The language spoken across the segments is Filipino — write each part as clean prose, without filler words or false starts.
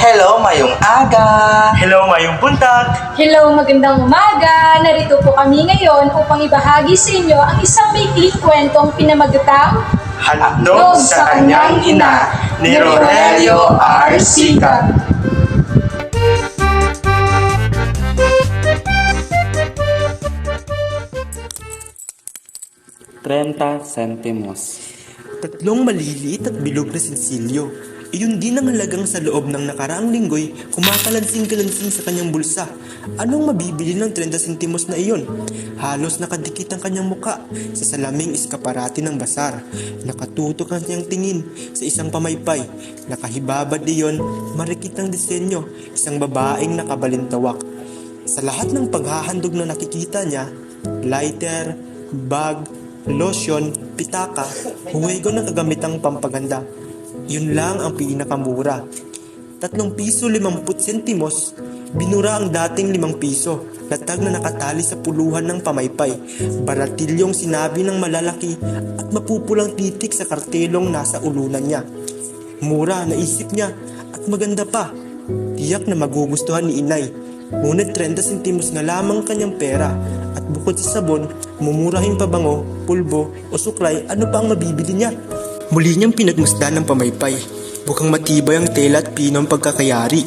Hello, mayong aga! Hello, mayong buntag! Hello, magandang umaga! Narito po kami ngayon upang ibahagi sa inyo ang isang maikling kwentong pinamagatang Handog sa kanyang ina ni Rogelio R. Sicat. Trenta centimos. Tatlong maliliit at bilog na sinsilyo. Iyon din ang halagang sa loob ng nakaraang linggo'y kumakalansing-kalansing sa kanyang bulsa. Anong mabibili ng 30 sentimos na iyon? Halos nakadikit ang kanyang muka sa salaming eskaparate ng basar. Nakatutok ang kanyang tingin sa isang pamaypay. Nakahibabad iyon, marikit ang disenyo, isang babaeng nakabalintawak. Sa lahat ng paghahandog na nakikita niya, lighter, bag, lotion, pitaka, huwego ng kagamitang pampaganda. Yun lang ang pinakamura. 3 piso 50 sentimos, binura ang dating 5 piso, latag na nakatali sa puluhan ng pamaypay, baratilyong sinabi ng malalaki at mapupulang titik sa kartelong nasa ulunan niya. Mura, naisip niya, at maganda pa. Tiyak na magugustuhan ni inay. Ngunit 30 sentimos na lamang kanyang pera, at bukod sa sabon, mumurahing pabango, pulbo o suklay, ano pa ang mabibili niya? Muli niyang pinagmasdan ng pamaypay. Bukang matibay ang tela at pino ang pagkakayari.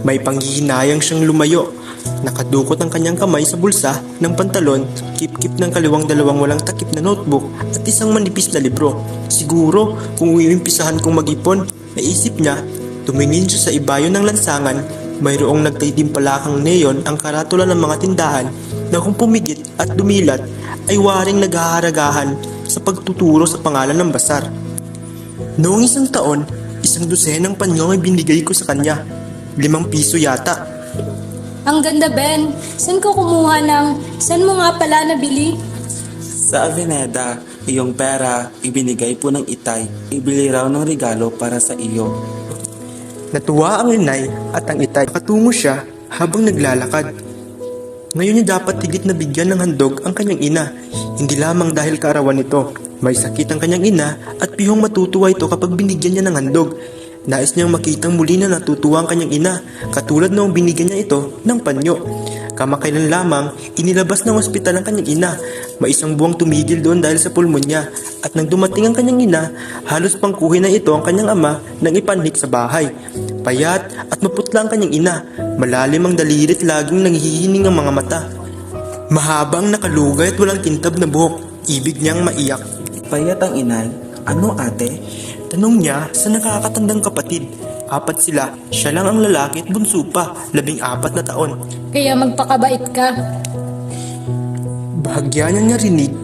May panghihinayang siyang lumayo. Nakadukot ang kanyang kamay sa bulsa ng pantalon, kip-kip ng kaliwang dalawang walang takip na notebook at isang manipis na libro. Siguro, kung uimpisahan kong mag-ipon, naisip niya, tumingin siya sa ibayo ng lansangan, mayroong nagtitimpalakang neon ang karatula ng mga tindahan na kung pumigit at dumilat ay waring naghaharagahan sa pagtuturo sa pangalan ng basar. Noong isang taon, 1 dosenang panyo ay binigay ko sa kanya. 5 piso yata. Ang ganda, Ben. Saan ko kumuha saan mo nga pala nabili? Sa Avenida, iyong pera ibinigay po ng itay. Ibili raw ng regalo para sa iyo. Natuwa ang inay at ang itay. Nakatungo siya habang naglalakad. Ngayon niya dapat higit na bigyan ng handog ang kanyang ina. Hindi lamang dahil kaarawan nito. May sakit ang kanyang ina at pihong matutuwa ito kapag binigyan niya ng handog. Nais niyang makitang muli na natutuwa ang kanyang ina, katulad noong binigyan niya ito ng panyo. Kamakailan lamang, inilabas ng ospital ang kanyang ina. May isang buwang tumigil doon dahil sa pulmonya. At nang dumating ang kanyang ina, halos pangkuhin na ito ang kanyang ama nang ipanhik sa bahay. Payat at maputla ang kanyang ina. Malalim ang dalirit, laging nanghihining ang mga mata. Mahaba ang nakalugay at walang kintab na buhok. Ibig niyang maiyak. Payat ang inay. Ano ate? Tanong niya sa nakakatandang kapatid. 4 sila, siya lang ang lalaki at bunso pa, 14 na taon. Kaya magpakabait ka. Bahagya niyang narinig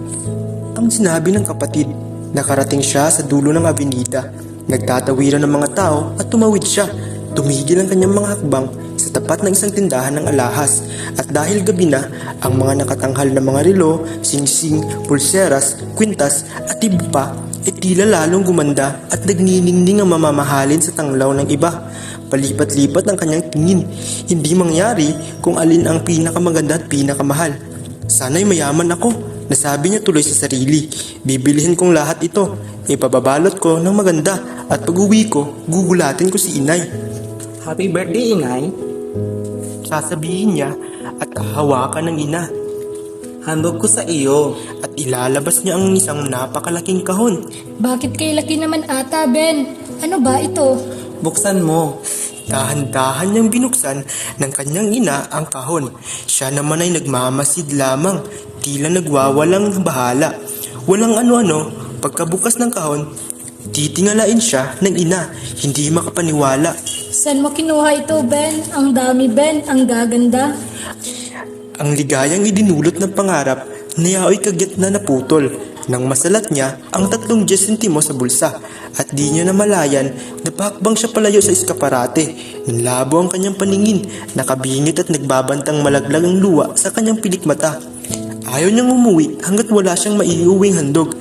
ang sinabi ng kapatid. Nakarating siya sa dulo ng abenida. Nagtatawiran ng mga tao at tumawid siya. Tumigil ang kanyang mga hakbang sa tapat ng isang tindahan ng alahas. At dahil gabi na, ang mga nakatanghal na mga relo, singsing, pulseras, kwintas at iba pa, tila lalong gumanda at nagniningning ang mamamahalin sa tanglaw ng iba. Palipat-lipat ang kanyang tingin. Hindi mangyari kung alin ang pinakamaganda at pinakamahal. Sana'y mayaman ako, nasabi niya tuloy sa sarili. Bibilihin kong lahat ito. Ipababalot ko ng maganda at pag-uwi ko, gugulatin ko si inay. Happy birthday, inay. Sasabihin niya at hawakan ng ina. Handog ko sa iyo. At ilalabas niya ang isang napakalaking kahon. Bakit kay laki naman ata, Ben? Ano ba ito? Buksan mo. Dahan-dahan niyang binuksan ng kanyang ina ang kahon. Siya naman ay nagmamasid lamang, tila nagwawalang bahala. Walang ano-ano, pagkabukas ng kahon, titingalain siya ng ina, hindi makapaniwala. Saan mo kinuha ito, Ben? Ang dami, Ben. Ang gaganda. Ang ligayang idinulot ng pangarap na yaoy kagyat na naputol nang masalat niya ang 3 sentimo sa bulsa at di niya namalayan na pakbang siya palayo sa eskaparate. Nalabo ang kanyang paningin, nakabingit at nagbabantang malaglag ang luwa sa kanyang pilikmata. Ayaw niyang umuwi hanggat wala siyang maiuwing handog.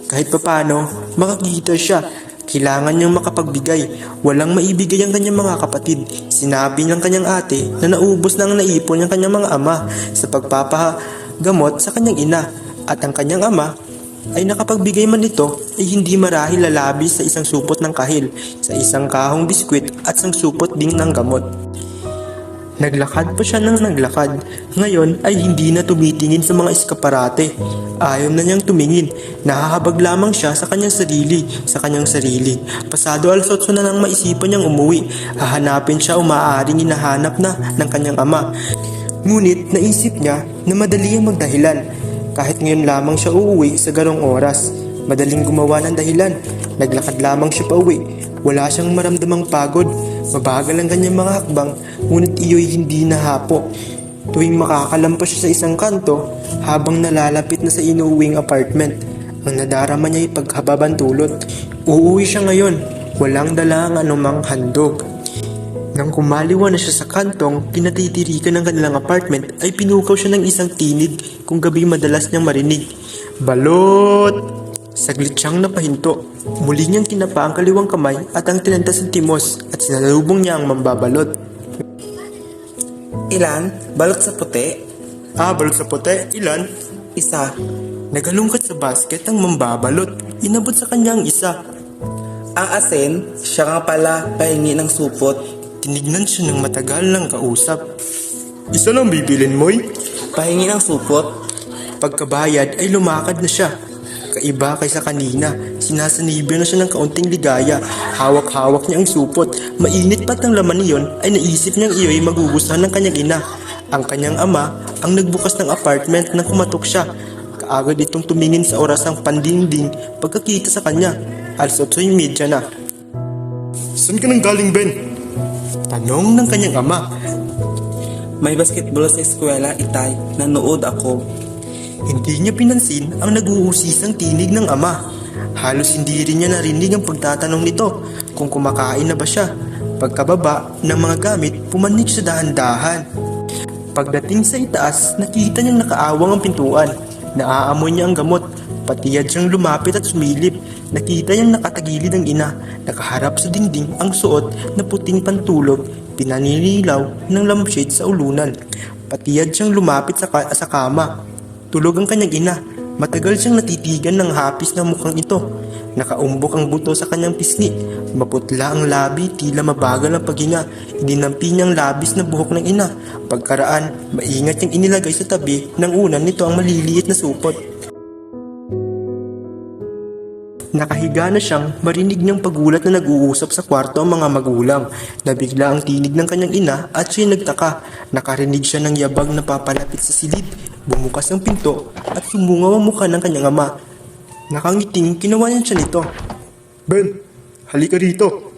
Kahit papano, makakita siya. Kailangan niyang makapagbigay. Walang maibigay ang kanyang mga kapatid. Sinabi ng kanyang ate na naubos na ang naipon ng kanyang mga ama sa pagpapagamot sa kanyang ina. At ang kanyang ama, ay nakapagbigay man ito ay hindi marahil lalabis sa isang supot ng kahil, sa isang kahong biskwit at isang supot ding ng gamot. Naglakad pa siya ng naglakad. Ngayon ay hindi na tumitingin sa mga eskaparate. Ayaw na niyang tumingin. Nahahabag lamang siya sa kanyang sarili. Pasado alas 8 na nang maisipan niyang umuwi. Hahanapin siya o maaaring hinahanap na ng kanyang ama. Ngunit naisip niya na madali ang magdahilan. Kahit ngayon lamang siya uuwi sa ganong oras. Madaling gumawa ng dahilan. Naglakad lamang siya pauwi. Wala siyang maramdamang pagod. Mabagal ang kanyang mga hakbang, ngunit iyo'y hindi nahapo. Tuwing makakalampas siya sa isang kanto, habang nalalapit na sa inuuwing apartment, ang nadarama niya ay paghababang tulot. Uuwi siya ngayon, walang dala ang anumang handog. Nang kumaliwa na siya sa kantong pinatitirikan ng kanilang apartment, ay pinukaw siya ng isang tinig kung gabi madalas niyang marinig. Balot! Saglit siyang napahinto. Muli niyang kinapa ang kaliwang kamay at ang 30 sentimos at sinalubong niya ang mambabalot. Ilan? Balot sa puti? Balot sa puti? Ilan? Isa. Nagalungkat sa basket ang mambabalot. Inabot sa kanya ang isa. Ang asin, siya nga pala pahingi ng supot. Tinignan siya ng matagal ng kausap. Isa lang bibilin mo'y? Pahingi ng supot. Pagkabayad ay lumakad na siya. Kaiba kaysa kanina, sinasanibyo na siya ng kaunting ligaya. Hawak-hawak niya ang supot. Mainit pa't ang laman niyon ay naisip niyang iyo'y magugustuhan ng kanyang ina. Ang kanyang ama ang nagbukas ng apartment nang kumatok siya. Kaagad itong tumingin sa orasang pandingding pagkakita sa kanya. Alas 8:30 na. Saan ka nang galing, Ben? Tanong ng kanyang ama. May basketball sa eskwela, Itay. Nanood ako. Hindi niya pinansin ang nag-uusisang tinig ng ama. Halos hindi rin niya narinig ang pagtatanong nito kung kumakain na ba siya. Pagkababa ng mga gamit, pumanik siya dahan-dahan. Pagdating sa itaas, nakita niyang nakaawang ang pintuan. Naaamoy niya ang gamot. Patiyad siyang lumapit at sumilip. Nakita niyang nakatagilid ang ina. Nakaharap sa dingding ang suot na puting pantulog. Pinaninilaw ng lampshade sa ulunan. Patiyad siyang lumapit sa kama. Tulog ang kanyang ina. Matagal siyang natitigan ng hapis na mukhang ito. Nakaumbok ang buto sa kanyang pisngi. Maputla ang labi, tila mabagal ang paghinga. Idinampi niyang labis na buhok ng ina. Pagkaraan, maingat niyang inilagay sa tabi ng unan nito ang maliliit na supot. Nakahiga na siyang marinig niyang pagulat na nag-uusap sa kwarto ang mga magulang. Nabigla ang tinig ng kanyang ina at siya'y nagtaka. Nakarinig siya ng yabag na papalapit sa silid. Bumukas ang pinto at sumungaw ang mukha ng kanyang ama. Nakangiting kinawanan siya nito. Ben, halika rito.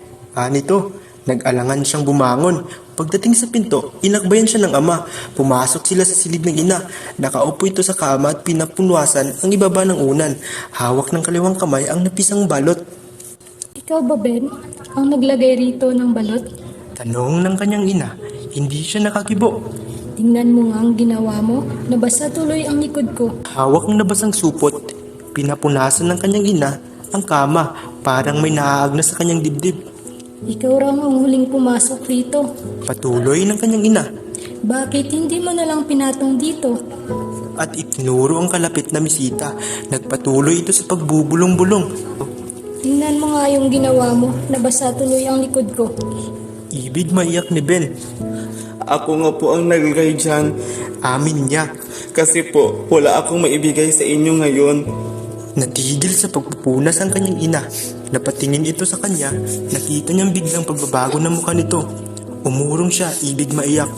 Nito, nag-alangan siyang bumangon. Pagdating sa pinto, inakbayan siya ng ama. Pumasok sila sa silid ng ina. Nakaupo ito sa kama at pinapunwasan ang ibaba ng unan. Hawak ng kaliwang kamay ang napisang balot. Ikaw ba, Ben, ang naglagay rito ng balot? Tanong ng kanyang ina. Hindi siya nakakibo. Tingnan mo nga ang ginawa mo. Nabasa tuloy ang likod ko. Hawak ng nabasang supot. Pinapunasan ng kanyang ina ang kama. Parang may naaagnas sa kanyang dibdib. Ikaw raw ang huling pumasok rito. Patuloy ng kanyang ina. Bakit hindi mo na lang pinatong dito? At itinuro ang kalapit na misita. Nagpatuloy ito sa pagbubulong-bulong. Tingnan mo nga yung ginawa mo. Nabasa tuloy ang likod ko. Ibig maiyak ni Ben. Ako nga po ang naglagay dyan. Amin niya. Kasi po, wala akong maibigay sa inyo ngayon. Natigil sa pagpupunas ang kanyang ina. Napatingin ito sa kanya. Nakita niyang biglang pagbabago ng mukha nito. Umurong siya, ibig maiyak.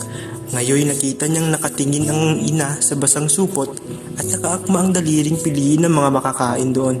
Ngayon nakita niyang nakatingin ang ina sa basang supot at nakaakma ang daliring piliin ng mga makakain doon.